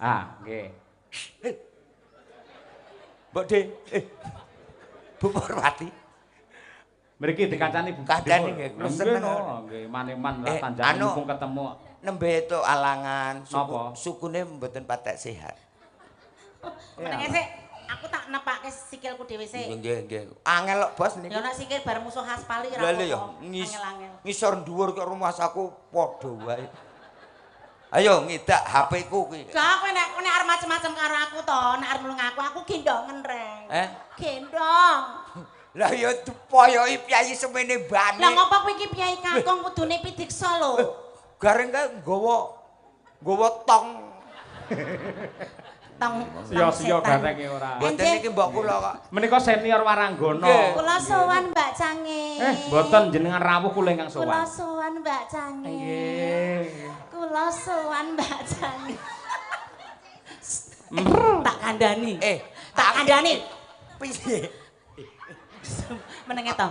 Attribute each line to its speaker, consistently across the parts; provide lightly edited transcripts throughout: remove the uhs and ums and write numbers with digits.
Speaker 1: Ah, nggih.
Speaker 2: Mbok De, Bu Purwati.
Speaker 1: Mriki dikancani Bu.
Speaker 2: Kancani nggih, kula seneng.
Speaker 1: Nggih, maneman ra tanjane mumpung ketemu.
Speaker 2: Nembe itu alangan,
Speaker 1: Napa?
Speaker 2: sukune mboten patek sehat.
Speaker 3: Menenge sik, aku tak nepake sikilku dhewe sik.
Speaker 2: Nggih. Angel kok Bos niki.
Speaker 3: Ya nek sikil bareng musuh aspali ra
Speaker 2: Lha ya
Speaker 3: angel-angel.
Speaker 2: ngisor dhuwur kok rumah saku padha wae. Ayo ngidak HP-ku kuwi.
Speaker 3: Gak kowe nek arep macem-macem karo aku to, nek arep nulung aku gendongen reng. Gendong.
Speaker 2: Lah ya dipoyoki piyayi semene bane.
Speaker 3: Lah ngopo kowe iki piyai kakung kudune pidiksa lho.
Speaker 2: Gareng kae nggawa tong.
Speaker 3: Tong
Speaker 1: Sia-sia garenge ora.
Speaker 2: Mboten niki mbok kula kok.
Speaker 1: Menika senior Waranggana.
Speaker 3: Kula sowan Mbak Cange.
Speaker 1: Mboten jenengan rawuh kula ingkang sowan.
Speaker 3: Kula sowan Mbak Cange.
Speaker 1: Nggih.
Speaker 3: Kula sowan Mbak Cange. Tak kandhani. Tak kandhani.
Speaker 2: Piye?
Speaker 3: Menenge to.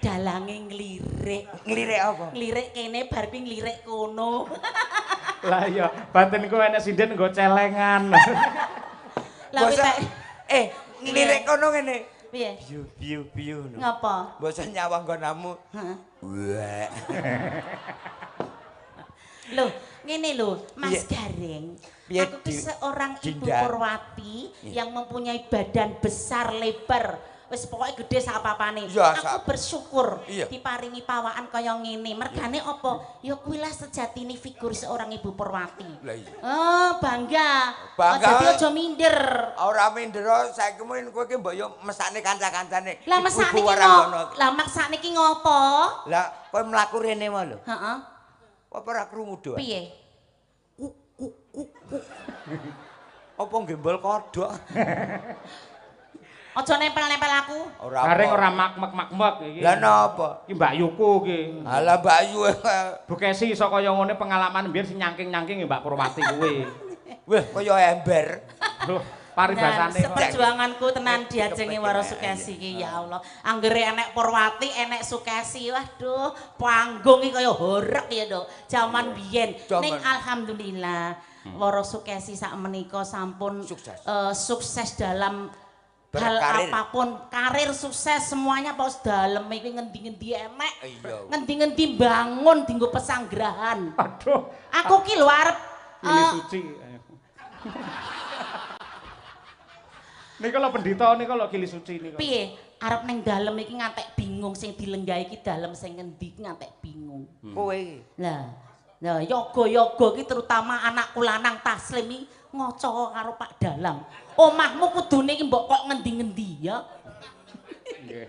Speaker 3: Dalange nglirik.
Speaker 2: Nglirik apa?
Speaker 3: Nglirik kene bar kuwi nglirik kono.
Speaker 1: Lah iya, batinku enek sinden nggo celengan.
Speaker 3: Lah
Speaker 2: nglirik kono ngene.
Speaker 3: Piye?
Speaker 2: Biu.
Speaker 3: Ngapa?
Speaker 2: Basa nyawang nggonamu.
Speaker 3: Heeh.
Speaker 2: Wah.
Speaker 3: Loh, ngene lho, Mas Gareng. Aku ki seorang Ibu Purwati yang mempunyai badan besar, lebar. Wis pokoke gedhe sak apa-apane. Aku bersyukur diparingi pawaan kaya ngene. Mergane apa? Ya kuwi lah sejatine figur seorang Ibu Purwati. Oh, bangga. Dadi aja minder.
Speaker 2: Ora minder, saiki men kowe ki mbok yo mesakne kanca-kancane.
Speaker 3: Lah mesakne ki ngopo? Lah maksane ki ngopo?
Speaker 2: Lah kowe mlaku rene wae lho.
Speaker 3: Heeh.
Speaker 2: Apa ora krungu doa?
Speaker 3: Piye?
Speaker 2: Apa gembol kodhok?
Speaker 3: Aja nempel-nempel aku.
Speaker 1: Gareng ora mak-mak iki.
Speaker 2: Lah napa?
Speaker 1: Iki Mbak Yuku iki.
Speaker 2: Alah Mbak Yu.
Speaker 1: Bu Kesi iso kaya ngene pengalaman mbiyen sing nyangking-nyangking Mbak Purwati kuwi.
Speaker 2: Wah, kaya ember.
Speaker 1: Loh, paribasane.
Speaker 3: Seperjuanganku tenan diajengi Waro Sukesi iki ya Allah. Anggere enek Purwati, enek Sukesi. Waduh, panggung iki kaya horeg ya, Dok. Jaman biyen. Ning alhamdulillah Waro Sukesi sak menika sampun sukses dalam hal apapun, karir sukses semuanya pos dalem iki ngendi-ngendi enek. Ngendi-ngendi bangun dienggo pesanggrahan.
Speaker 1: Aduh.
Speaker 3: Aku ki lho arep
Speaker 1: suci. Nika lho pendhita nika lho Gili Suci nika.
Speaker 3: Piye? Arep ning dalem iki ngantek bingung sing dilenggahi iki dalem sing ngendi ngantek bingung.
Speaker 2: Kowe iki.
Speaker 3: Lah yoga-yoga iki terutama anakku lanang Taslim iki ngoco karo Pak Dalang. Omahmu kudune iki mbok kok ngendi-ngendi ya?
Speaker 2: Nggih.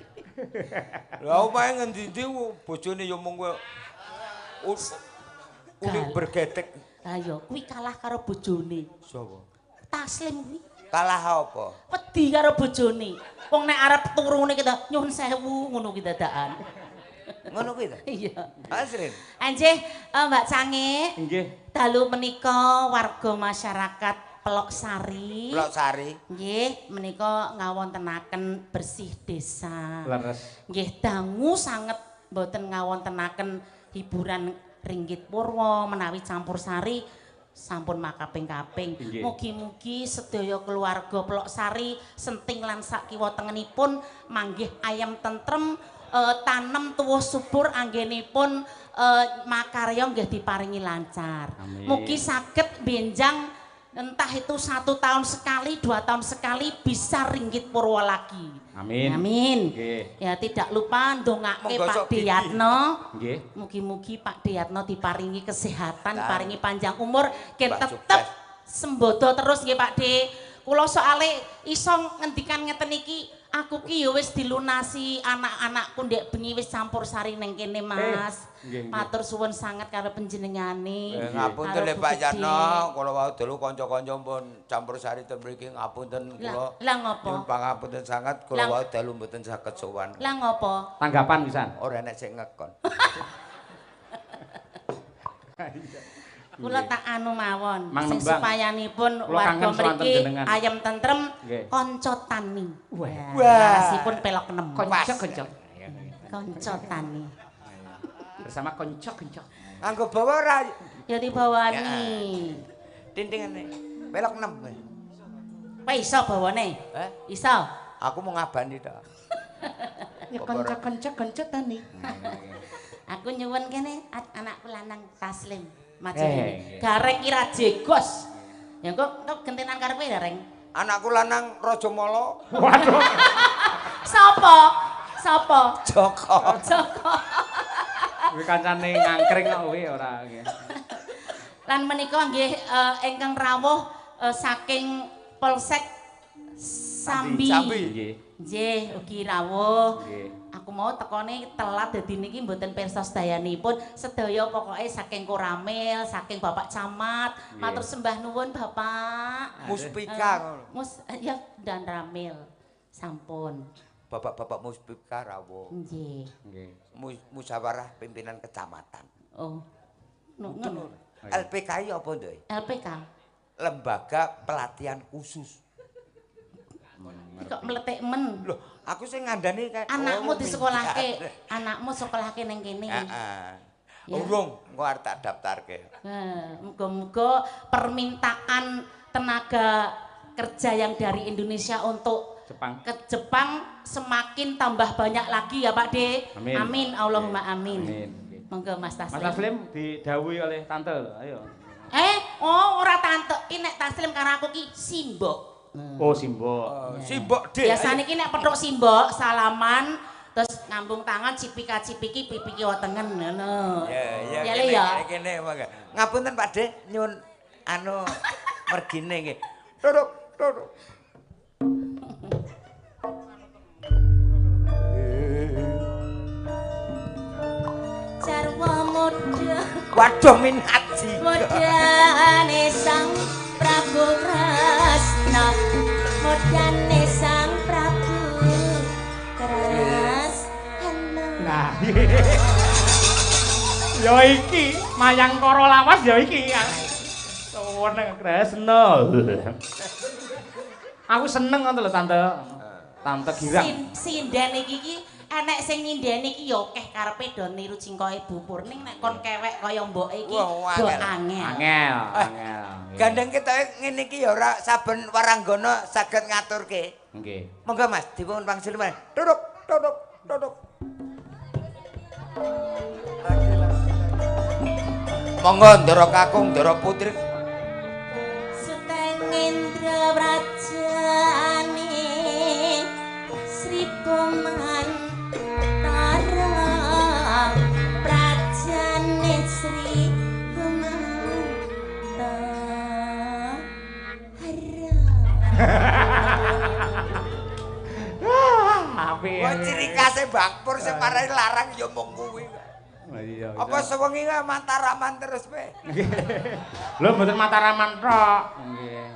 Speaker 2: Lah omahe ngendi-endi bojone ya mung kowe uli bergetek.
Speaker 3: Ayo kuwi kalah karo bojone.
Speaker 2: Sapa?
Speaker 3: Taslim kuwi.
Speaker 2: Kalah apa?
Speaker 3: Wedi karo bojone. Wong nek arep turune kita nyuwun sewu ngono ki dadakan.
Speaker 2: Ngono kuwi ta?
Speaker 3: Iya.
Speaker 2: Asrin.
Speaker 3: Anjih, Mbak Cange.
Speaker 1: Nggih.
Speaker 3: Dalu menika warga masyarakat Pelok Sari.
Speaker 2: Pelok Sari.
Speaker 3: Nggih, menika ngawontenaken bersih desa.
Speaker 1: Leres.
Speaker 3: Nggih, dangu sanget mboten ngawontenaken hiburan Ringgit Purwa menawi campur sari sampun makaping-kaping. Mugi-mugi sedaya keluarga Pelok Sari senting lan sak kiwa tengenipun manggih ayam tentrem, tanem tuwuh subur anggenipun makarya nggih diparingi lancar. Mugi saged benjang entah itu 1 tahun sekali, 2 tahun sekali bisa Ringgit Purwa lagi.
Speaker 1: Amin.
Speaker 3: Amin. Ya tidak lupa ndongake Pak Diyatno.
Speaker 1: Nggih.
Speaker 3: Mugi-mugi Pak Diyatno diparingi kesehatan, diparingi panjang umur, ken tetep sembodo terus nggih Pak De. Kula soale iso ngendikan ngeten iki, aku ki ya wis dilunasi anak-anakku ndek bengi wis campur sari ning kene Mas. Matur suwun sanget karo panjenengane.
Speaker 2: Ngapunten le Pak Yatno, kula wau dulu kanca-kanca pun campur sari ten mriki ngapunten kula.
Speaker 3: Lah ngopo?
Speaker 2: Nyuwun pangapunten sanget kula wau dalu mboten saged sowan.
Speaker 3: Lah ngopo?
Speaker 1: Tanggapan pisan.
Speaker 2: Ora enek sing ngekon.
Speaker 3: Kula tak anu mawon,
Speaker 1: Mang
Speaker 3: sing supayanipun warga mriki ayam tentrem kanca tani. Wah, rasipun pelok 6.
Speaker 1: Kanca-kanca.
Speaker 3: Kanca tani.
Speaker 1: Bersama kanca-kanca.
Speaker 2: Anggo bawa ora?
Speaker 3: Ya dibawani.
Speaker 2: Tintingane. Pelok 6.
Speaker 3: Kowe iso bawane? Iso.
Speaker 2: Aku mau ngabani tok.
Speaker 4: Ya kanca-kanca kencetane.
Speaker 3: Aku nyuwun kene anakku lanang Taslim. Maju ini. Gareng kira jegos. Ya kok gentenan karepe gareng.
Speaker 2: Anakku lanang Rajamala.
Speaker 1: Waduh.
Speaker 3: Sopo? Sopo?
Speaker 2: Joko.
Speaker 3: Joko.
Speaker 1: Kuwi kancane ngangkring kok kuwi ora nggih.
Speaker 3: Lan menika nggih ingkang rawuh saking Polsek Sambi.
Speaker 1: Nggih.
Speaker 3: Nggih, ugi rawuh.
Speaker 1: Nggih.
Speaker 3: Aku mau tekone telat dadi niki mboten pirsa sedayanipun. Sedaya pokoke saking Koramil, saking Bapak Camat. Matur sembah nuwun Bapak.
Speaker 2: Muspika ngono.
Speaker 3: Ya dan Ramil. Sampun.
Speaker 2: Bapak-bapak Muspika rawuh.
Speaker 3: Nggih.
Speaker 1: Nggih.
Speaker 2: Musyawarah pimpinan kecamatan.
Speaker 3: Oh. Ngono.
Speaker 2: LPKI apa nduk?
Speaker 3: LPK.
Speaker 2: Lembaga Pelatihan Khusus.
Speaker 3: Kok meletik men.
Speaker 2: Loh, aku sing ngandani kayak
Speaker 3: Anakmu disekolahke, anakmu sekolahke ning kene.
Speaker 2: Heeh.
Speaker 3: Ya.
Speaker 2: Urung, engko arep tak daftarke.
Speaker 3: Muga-muga permintaan tenaga kerja yang dari Indonesia untuk
Speaker 1: Jepang.
Speaker 3: ke Jepang semakin tambah banyak lagi ya Pak De.
Speaker 1: Amin.
Speaker 3: Amin. Allahumma amin.
Speaker 1: Amin.
Speaker 3: Monggo Mas Taslim.
Speaker 1: Mas Taslim didhawuhi oleh tante lho, ayo.
Speaker 3: Ora tante. Ki nek Taslim karo aku ki simbok.
Speaker 1: Oh, simbok.
Speaker 2: Simbok De.
Speaker 3: Biasane ki nek petuk simbok salaman terus ngambung tangan cipika-cipiki pipiki wetenge ngono.
Speaker 2: Ya,
Speaker 3: ya.
Speaker 2: kene mangga. Ngapunten Pak De, nyun anu mergine nggih. Duduk.
Speaker 3: Jarwa muda.
Speaker 2: Waduh minaji.
Speaker 3: Mudane Sang Prabu Kresna. Mudane Sang Prabu Kresna.
Speaker 1: Nah. Ya iki, mayang karo lawas ya iki. Suwun Kresna. Aku seneng ngono lho tante. Tante girang.
Speaker 3: Sinden iki ki enek sing nyindeni iki ya akeh karepe do niru cingkoke Bu Purning nek kon kewek kaya mboke iki do angel.
Speaker 1: Angel.
Speaker 2: Gandeng kita ngene iki ya ora saben waranggana saged ngaturke.
Speaker 1: Nggih.
Speaker 2: Monggo Mas, dipun pangsilih. Duduk. Monggo Ndara Kakung, Ndara Putri.
Speaker 3: Sutengendra Brajane Sri Pomantara Brajane Sri Pomantara.
Speaker 1: Apik.
Speaker 2: Wah ciri khase Bang Pur sing parane larang ya mung kuwi.
Speaker 1: Iya.
Speaker 2: Apa sewengi mantaraman terus pe?
Speaker 1: Lho mboten mataraman tok. Nggih.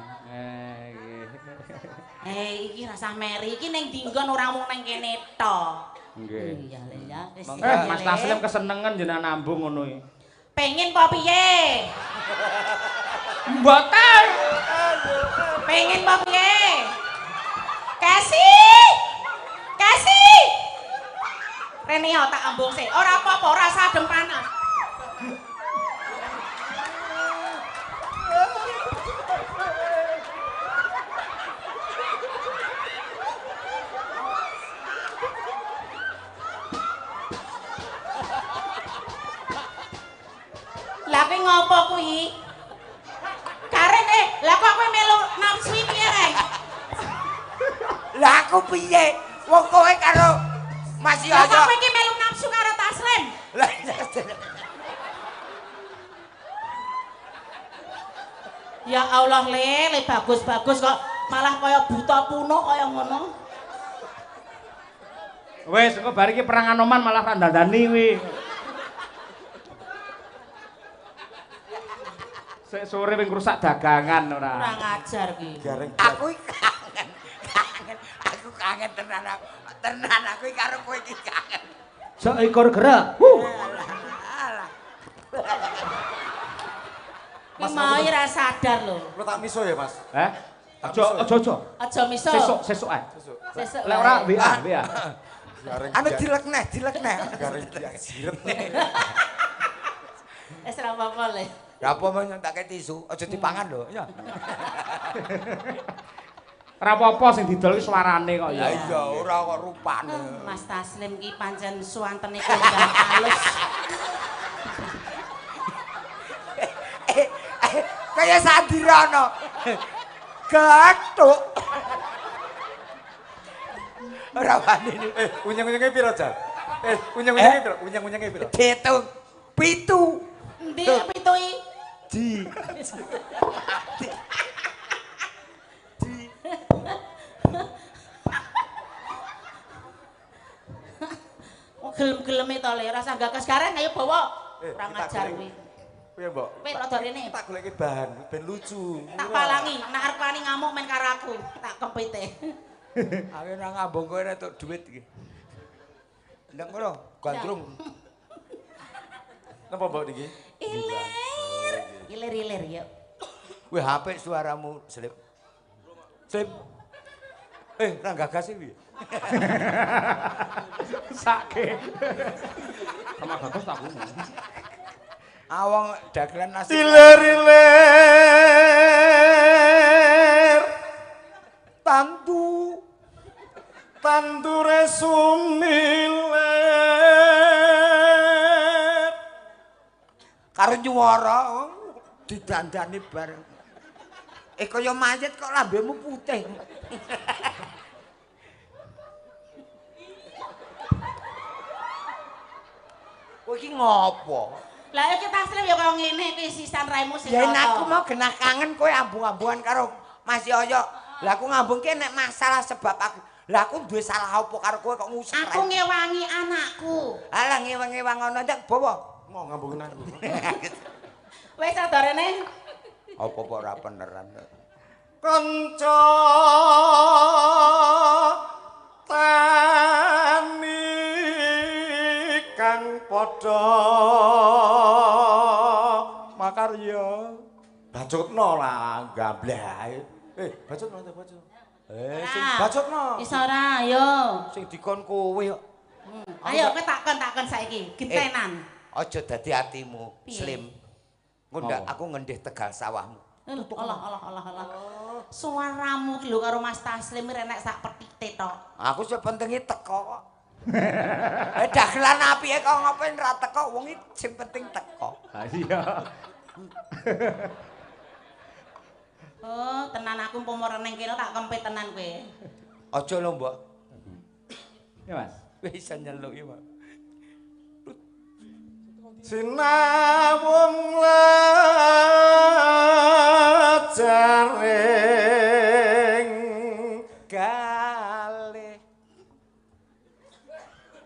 Speaker 3: Iki rasah meri iki ning dinggon ora mung ning kene tok.
Speaker 1: Nggih.
Speaker 3: Iya ya wis.
Speaker 1: Mas Taslim kesenengan jenengan nambung ngono iki.
Speaker 3: Pengen apa piye?
Speaker 1: Mboten.
Speaker 3: Pengen apa piye? Kasih. Rene yo tak ambung sih. Ora apa-apa, ora sadem panas. Lah kowe ngopo kuwi? Karen lah kok kowe melu nafsu piye rek?
Speaker 2: Lah aku piye? Wong kowe karo Mas
Speaker 3: Lah
Speaker 2: Yoyo.
Speaker 3: kok kowe iki melu nafsu karo Taslim?
Speaker 2: Lah
Speaker 3: Ya Allah le bagus-bagus kok malah kaya buta puno kaya ngono.
Speaker 1: Wis engko bar iki perang Anoman malah ra ndandani kuwi. Sek sore wing rusak dagangan ora.
Speaker 3: Kurang ajar ki.
Speaker 2: aku kangen. Aku kangen tenan aku. Tenan aku karo kowe iki kangen.
Speaker 1: Seekor gerak.
Speaker 3: Mas mau ora sadar lho.
Speaker 5: Lo tak miso ya, Mas?
Speaker 1: Aja.
Speaker 3: Aja miso.
Speaker 1: Sesuk ae.
Speaker 3: Sesuk.
Speaker 1: Lek ora WA.
Speaker 2: Anu dilek neh.
Speaker 5: Garing dia jiret.
Speaker 3: Wis ora apa-apa le.
Speaker 2: Lah apa menyontake tisu, aja dipangan lho. Ya.
Speaker 1: Ora apa-apa sing didol ki suarane kok ya.
Speaker 2: Ya iya, ora kok rupane.
Speaker 3: Mas Taslim ki pancen suwantene kondang halus.
Speaker 2: Kaya Sandirana. Gathuk. Ora wani.
Speaker 5: Unyeng-unyenge pira, Jan? Unyeng-unyenge pira? Unyeng-unyenge pira?
Speaker 2: Ditung 7.
Speaker 3: Endi pituki?
Speaker 2: Di.
Speaker 3: Gelem-geleme to le, rasa gagas gareng ayo bawa. Ora ngajar kuwi.
Speaker 5: Piye, Mbok?
Speaker 3: Kowe rada rene.
Speaker 5: Tak goleki bahan ben lucu.
Speaker 3: Tak palangi, nek arep wani ngamuk men karo aku. Tak kempite.
Speaker 2: Aku nang ngambung kowe entuk dhuwit iki. Ndang ngono, gandrung.
Speaker 5: Napa Mbok niki?
Speaker 3: Ilir. Ilir-ilir ya.
Speaker 2: Wih, apik suaramu, Slip. Slip. Ra gagas iki.
Speaker 1: Sake. Sama gagas tak ngono.
Speaker 2: Awang dagelan nasi.
Speaker 5: Ilir-ilir tantu tandure sumilir
Speaker 2: Karo nyuwara didandani bareng. Kaya mayit kok lambemu putih. Kowe iki ngopo?
Speaker 3: Lah iki Taslim ya kaya ngene iki sisan raimu sing.
Speaker 2: Ya aku mau genah kangen kowe ambung-ambungan karo Mas Yoyo. Lah aku ngambungke nek masalah sebab aku. Lah aku duwe salah apa karo kowe kok ngusir.
Speaker 3: Aku ngewangi anakku.
Speaker 2: Alah ngewang-ngewang ngono ndak bawa.
Speaker 5: mau ngambungin aku.
Speaker 3: Wis sadarene.
Speaker 2: Apa ora beneran.
Speaker 5: Kanca tani kang padha makarya bacutno lah gamblahe bacutno ta bacut sing bacutno
Speaker 3: Wis ora ayo.
Speaker 2: Sing dikon kowe kok
Speaker 3: Ayo kowe takon saiki gentenan.
Speaker 2: aja dadi atimu
Speaker 3: Piye?
Speaker 2: Slim ngundak aku ngendih Tegal sawahmu.
Speaker 3: Allah. Suaramu ki lho karo Mas Taslim renek sak petite tok.
Speaker 2: Aku sepentinge teko kok. Dagelan apike kok ngopen ra teko wong iki sing penting teko.
Speaker 1: Ha iya.
Speaker 3: Oh, tenan aku umpama reneng kene tak kempit tenan kowe.
Speaker 2: Aja lho, Mbok.
Speaker 1: Ya, Mas.
Speaker 2: Wis iso nyeluk iki, Mbok.
Speaker 5: sinawung lajaring
Speaker 2: Kalih.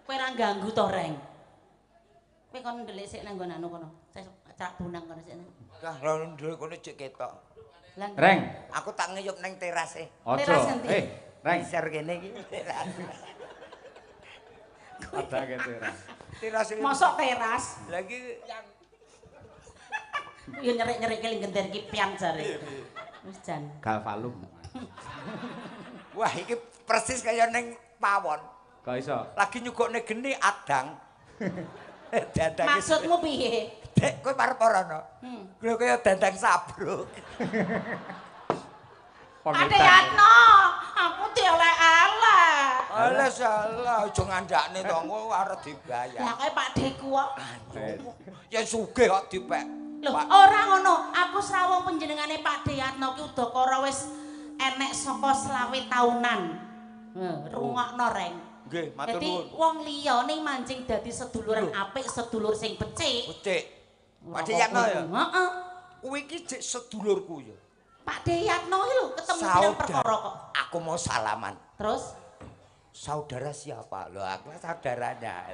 Speaker 3: Kowe ora ganggu to, Reng. Kowe kon ndelik sik nang nggon anu kono. Cak bunang kono sik.
Speaker 2: Kah lho nduk kono cek ketok.
Speaker 3: Lah,
Speaker 1: Reng.
Speaker 2: Aku tak ngeyup ning terase.
Speaker 3: Teras
Speaker 1: Ojo.
Speaker 3: endi?
Speaker 1: Reng.
Speaker 2: Ser kene iki teras.
Speaker 1: Ada gitu ya.
Speaker 2: Teras iki.
Speaker 3: Mosok teras.
Speaker 2: Lagi
Speaker 3: Ya nyerek-nyerek keling gender ki pian jare. Wis jan.
Speaker 1: Galvalum.
Speaker 2: wah iki persis kaya ning pawon.
Speaker 1: Gak iso.
Speaker 2: Lagi nyugokne geni adang. Dadang.
Speaker 3: Maksudmu piye?
Speaker 2: Dek kowe parep ora no? Kowe kaya dandang sabruk.
Speaker 3: Ade Yatno, aku dioleh-oleh.
Speaker 2: Alah salah aja ngandakne to engko arep dibayar.
Speaker 3: Lah kowe Pak Deku kok.
Speaker 2: Ya sugih kok dipek.
Speaker 3: Lho, ora ngono. Aku srawung panjenengane Pak Yatno ki udakara wis enek saka 20 taunan. Rungokno Reng.
Speaker 2: Nggih, matur
Speaker 3: Dadi
Speaker 2: nuwun.
Speaker 3: wong liya ning mancing dadi seduluran apik, sedulur sing becik.
Speaker 2: Becik. Pak Yatno ya.
Speaker 3: Heeh.
Speaker 2: Kuwi iki jek sedulurku ya.
Speaker 3: Pak Yatno iki lho ketemu pirang perkara kok.
Speaker 2: Aku mau salaman.
Speaker 3: Terus
Speaker 2: Saudara siapa? Loh aku saudaranya.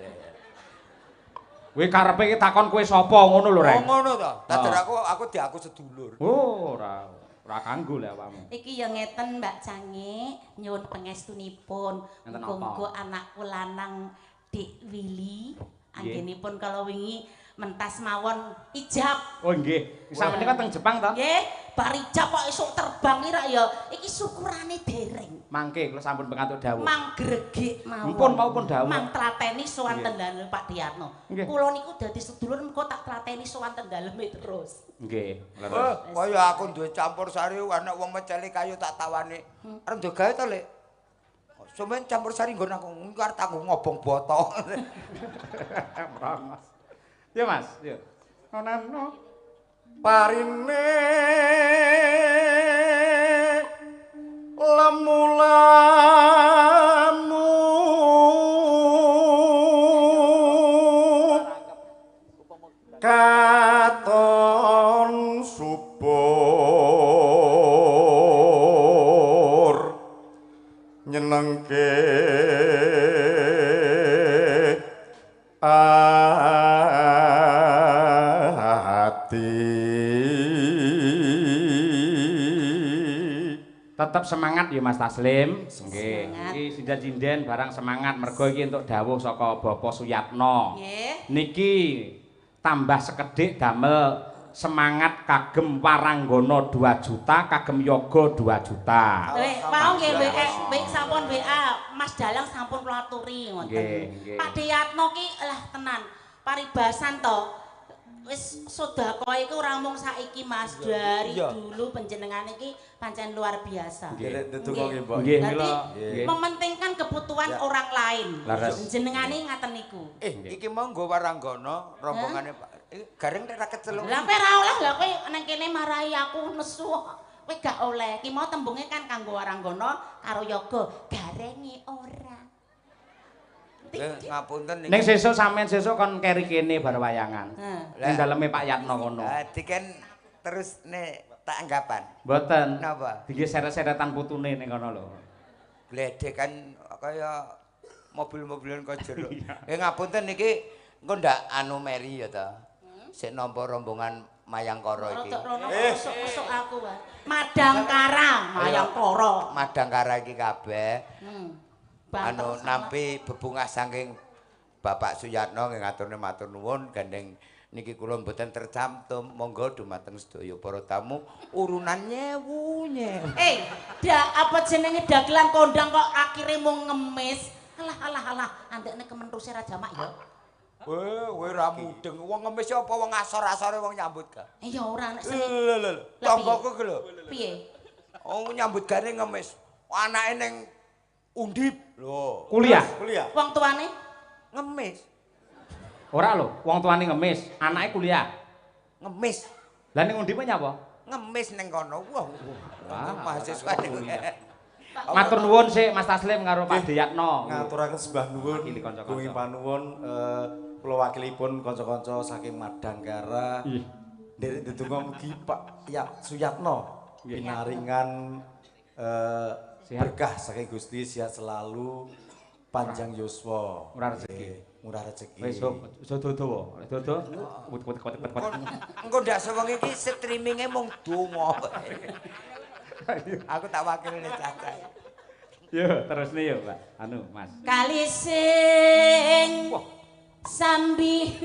Speaker 1: Kowe karepe iki takon kowe sapa ngono lho, Reng.
Speaker 2: Oh ngono to. Dadur aku diaku sedulur.
Speaker 1: Oh, ora kanggo lek awakmu.
Speaker 3: iki ya ngeten Mbak Cange, nyuwun pangestunipun.
Speaker 1: Ngeten
Speaker 3: Muga-muga anakku lanang Dik Willy anggenipun kalau wingi mentas mawon ijab.
Speaker 1: Oh nggih. Sampeyan kan teng Jepang to?
Speaker 3: Nggih, bar ijab kok esuk terbang ira ya. Iki syukurane dereng.
Speaker 1: Mangke kula sampun pengantuk dawuh.
Speaker 3: Mang gregek mawon.
Speaker 1: Mpun maupun dawuh.
Speaker 3: Mang tlateni sowan tendalem Pak Diyatno.
Speaker 1: Nggih.
Speaker 3: Kula niku dadi sedulur mengko tak tlateni sowan tendaleme terus.
Speaker 1: Nggih.
Speaker 2: Kaya aku duwe campur sari anak wong meceli kayu tak tawani. Arep ndok gawe to, Lek? Sampeyan campur sari nggon aku arep tak ngobong boto.
Speaker 1: Ya Mas, ya. Ono
Speaker 5: Parine lemulamu katon subur nyenengke
Speaker 1: tetap semangat ya Mas Taslim. Nggih. Iki sinten-sinten barang semangat mergo iki entuk dawuh saka Bapak Suyatno.
Speaker 3: Nggih.
Speaker 1: Niki tambah sekedhik damel semangat kagem Waranggana 2 juta, kagem yoga 2 juta.
Speaker 3: Mau nggih WA sampun WA Mas Dalang sampun kula aturi ngoten.
Speaker 1: Nggih.
Speaker 3: Pak Diyatno ki lah tenan paribasan to. Wis sedekah iku ora mung saiki Mas, dari dulu panjenengan iki pancen luar biasa.
Speaker 5: Nggih, ndedonga nggih, Mbok.
Speaker 1: Nggih,
Speaker 3: Berarti
Speaker 1: mila.
Speaker 3: mementingkan kebutuhan orang lain.
Speaker 1: Laras.
Speaker 3: Jenengane ngaten niku.
Speaker 2: Iki mau nggo Waranggana rombongane Pak. Gareng ora keceluk.
Speaker 3: Lah kowe ora oleh lah kowe nang kene marahi aku nesu. Kowe gak oleh. Ki mau tembunge kan kanggo Waranggana karo yoga. Garenge ora.
Speaker 2: Ngapunten
Speaker 1: Ning sesuk sampean sesuk kon keri kene bar wayangan. Ning
Speaker 2: Lah.
Speaker 1: daleme Pak Yatno kono.
Speaker 2: Diken terus nek tak anggapan.
Speaker 1: Mboten.
Speaker 2: Napa?
Speaker 1: Dingge seret-seretan putune ning kono lho.
Speaker 2: Gledek kan kaya mobil-mobilan kok jero. Ngapunten niki engko ndak anu meri ya ta. Sik nampa rombongan Mayangkara iki.
Speaker 3: Esuk aku wae. Madangkara, Mayangkara.
Speaker 2: Madangkara iki kabeh. Anu nampi bebungah saking Bapak Suyatno nggih ngaturne matur nuwun gandeng niki kula mboten tercantum monggo dumateng sedaya para tamu urunan nyewu-nyewu.
Speaker 3: Apa jenenge dagelan kondang kok akhire mung ngemis. Alah, andekne kemenruse ra jamak ya.
Speaker 2: Kowe ra mudeng wong ngemis apa wong asor-asore wong nyambut ga.
Speaker 3: Ya ora nek seni.
Speaker 2: Lho. Tanggoku ki lho.
Speaker 3: Piye?
Speaker 2: Oh nyambut gane ngemis. Anake ning Undip lho.
Speaker 1: Kuliah.
Speaker 3: Wong tuane
Speaker 2: Ngemis.
Speaker 1: Ora lho, wong tuane ngemis, anake kuliah.
Speaker 2: Ngemis.
Speaker 1: Lah ning undi nyapa?
Speaker 2: Ngemis ning kono. Wah. Mahasiswa niku.
Speaker 1: Matur nuwun sik Mas Taslim karo Pak Diyatno.
Speaker 5: Ngaturaken sembah nuwun
Speaker 1: Wakili kanca-kanca.
Speaker 5: Gungi panuwun kula wakilipun kanca-kanca saking Madangkara. Nderek ndedonga mugi Pak Suyatno pinaringan berkah saking Gusti sehat selalu panjang yuswa
Speaker 1: Murah rezeki.
Speaker 5: Murah rezeki.
Speaker 1: Wis iso dodo. Dodo. Wet.
Speaker 2: Engko ndak sewengi iki streaminge mung donga. Aku tak wakilne Caca.
Speaker 1: Yo, terusne yo, Pak. Anu, Mas.
Speaker 3: kali sing sambi.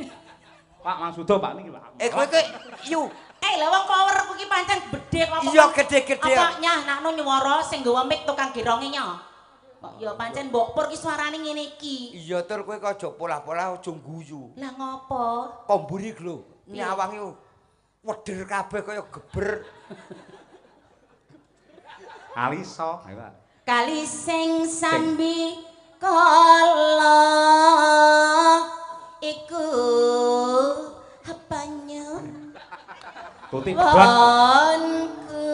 Speaker 1: Pak Mangsudo Pak niki, Pak.
Speaker 2: Kowe yu.
Speaker 3: Lah wong power ku ki pancen bedhe kok.
Speaker 2: Iya gede-gede.
Speaker 3: Apa nyah nakno nyuwara sing nggawa mic tukang gironge nyah. Kok ya pancen mbok pur ki suarane ngene iki.
Speaker 2: Iya tur kowe kok aja polah-polah aja guyu.
Speaker 3: Lah ngopo?
Speaker 2: Komburi lho. Nyawangi weder kabeh kaya geber.
Speaker 1: Aliso. Ayo, Pak.
Speaker 3: Kali sing sambi kala iku banyu
Speaker 1: Tuti kebon.
Speaker 3: wonku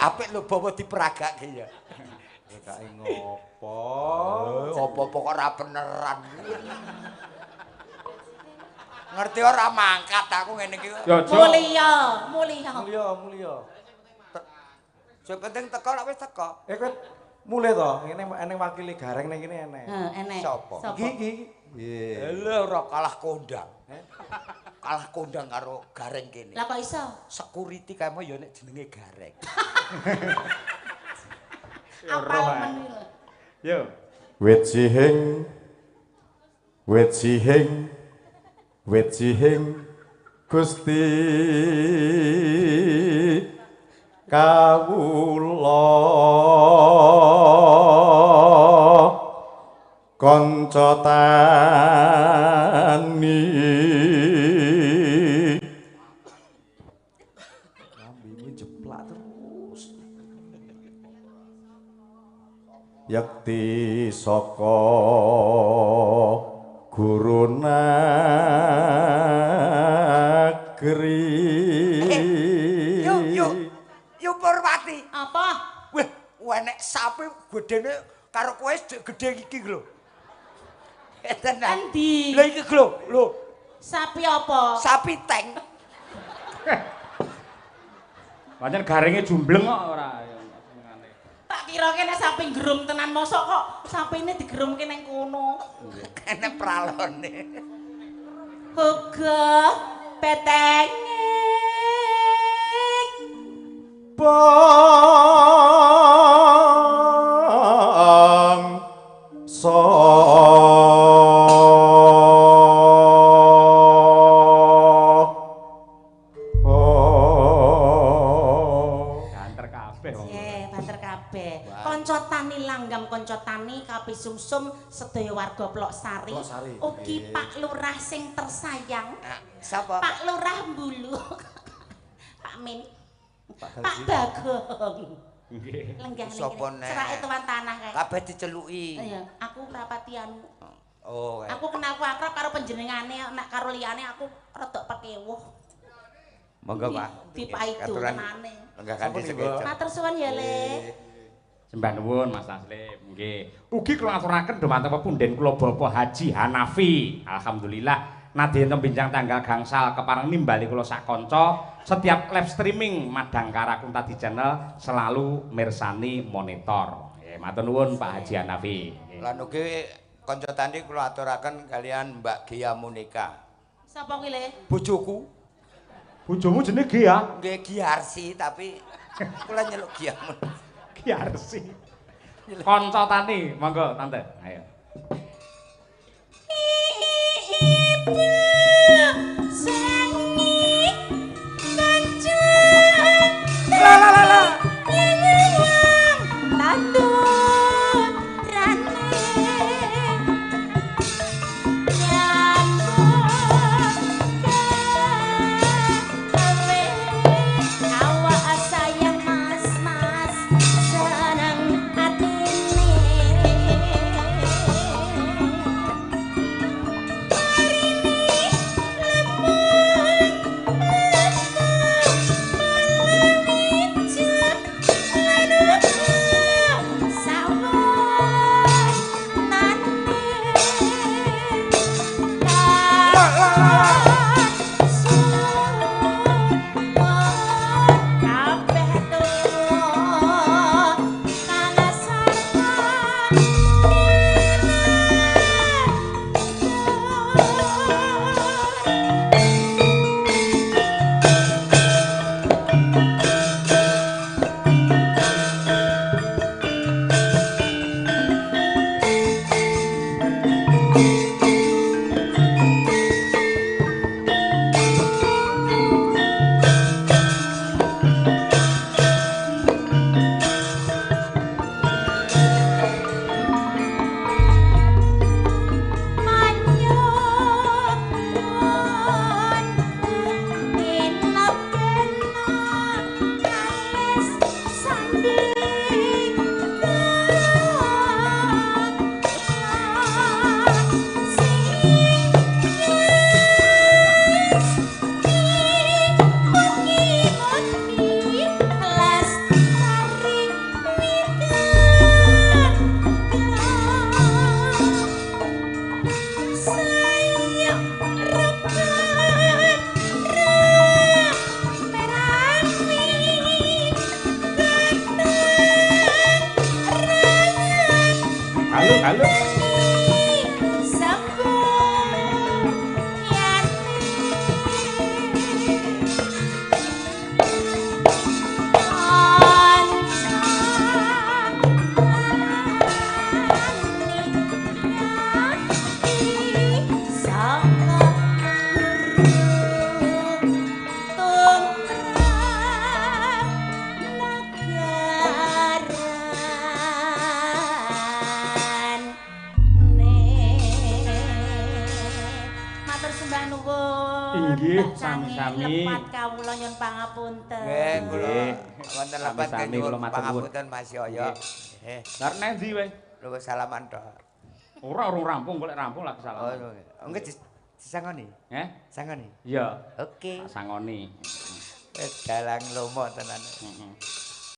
Speaker 2: Apik lho bawa diperagake ya.
Speaker 5: Kae ngopo?
Speaker 2: Apa-apa kok ora beneran. Ngerti ora mangkat aku ngene iki.
Speaker 1: Yo, Jo.
Speaker 3: Mulia.
Speaker 2: Sing penting teko lek wis teko.
Speaker 5: Kowe mulai to, ngene eneng wakili gareng ning kene enek.
Speaker 3: Enek.
Speaker 2: Sopo?
Speaker 5: Iki. Nggih.
Speaker 2: Lha ora kalah kondang. Kalah kondang karo gareng kene.
Speaker 3: Lah kok iso?
Speaker 2: Security kae ya nek jenenge gareng.
Speaker 3: Apa men lho.
Speaker 1: Yo.
Speaker 6: Wit sihing Gusti kawula kanca tani lambene jeplak terus yakti saka guru negeri
Speaker 2: Yuk Purwati.
Speaker 3: Apa?
Speaker 2: Weh, enek sapi gedene karo kowe gedhe iki lho. Tenan.
Speaker 3: Endi?
Speaker 2: Lha iki lho.
Speaker 3: Sapi apa?
Speaker 2: Sapi tank.
Speaker 1: Pancen garinge jumbleng kok ora.
Speaker 3: Tak kira kene sapi gerum tenan mosok kok sapine digerumke ning kono.
Speaker 2: Enek pralone.
Speaker 3: Hoga petenge.
Speaker 6: Bang so
Speaker 1: banter kabeh wong.
Speaker 3: Banter kabeh. Kanca tani langgam kanca tani kapisungsum sedaya warga Plok Sari. Ugi Pak Lurah sing tersayang.
Speaker 2: Sapa?
Speaker 3: Pak Lurah Mbulu. Pak Min. Pak Bagong.
Speaker 1: Nggih.
Speaker 3: Lenggah
Speaker 2: Sapa
Speaker 3: ning
Speaker 2: nek?
Speaker 3: cerake tuan tanah kae.
Speaker 2: Kabeh diceluki.
Speaker 3: Iya, aku rapati anu.
Speaker 2: Oh,
Speaker 3: Aku kenal aku akrab karo panjenengane, nek karo liyane aku rada pekewuh.
Speaker 2: monggo Pak.
Speaker 3: Dipaido tenane.
Speaker 2: Lenggah kanthi sekeca.
Speaker 3: Matur suwun ya, Le.
Speaker 1: Sembah nuwun Mas Taslim. Nggih. Ugi kula aturaken dhumateng pepunden kula Bapak Haji Hanafi. Alhamdulillah nadyan tembincang tanggal gangsal kepareng nimbali kula sak kanca setiap live streaming Madangkara Kuntadi Channel selalu mirsani monitor. Nggih, matur nuwun Pak Haji Hanafi.
Speaker 2: Lan ugi kanca tani kula aturaken kalian Mbak Gia Monika.
Speaker 3: Sapa kuwi, Le?
Speaker 2: Bojoku
Speaker 1: Bojomu jenenge Gi ya?
Speaker 2: nggih Giarsi tapi kula nyeluk Gia Monika.
Speaker 1: Ki Arsi. Kanca tani, monggo Tante. Ayo. Inggih,
Speaker 3: Mbak Cani,
Speaker 1: sami-sami.
Speaker 3: lepat kawula nyuwun pangapunten.
Speaker 2: Nggih, kula
Speaker 1: Nggih.
Speaker 2: wonten lepat
Speaker 1: Sami-sami
Speaker 2: kula
Speaker 1: kula matur nuwun.
Speaker 2: pangapunten Mas Yoyo. Nggih.
Speaker 1: Lar nang ndi wae?
Speaker 2: Lho salaman tok.
Speaker 1: Ora urung rampung, golek rampung lagi
Speaker 2: Oh,
Speaker 1: salam.
Speaker 2: enggak disangoni.
Speaker 1: Eh?
Speaker 2: Sangoni.
Speaker 1: Iya.
Speaker 2: Oke.
Speaker 1: Tak sangoni.
Speaker 2: Dalang lomo tenan.
Speaker 1: Heeh.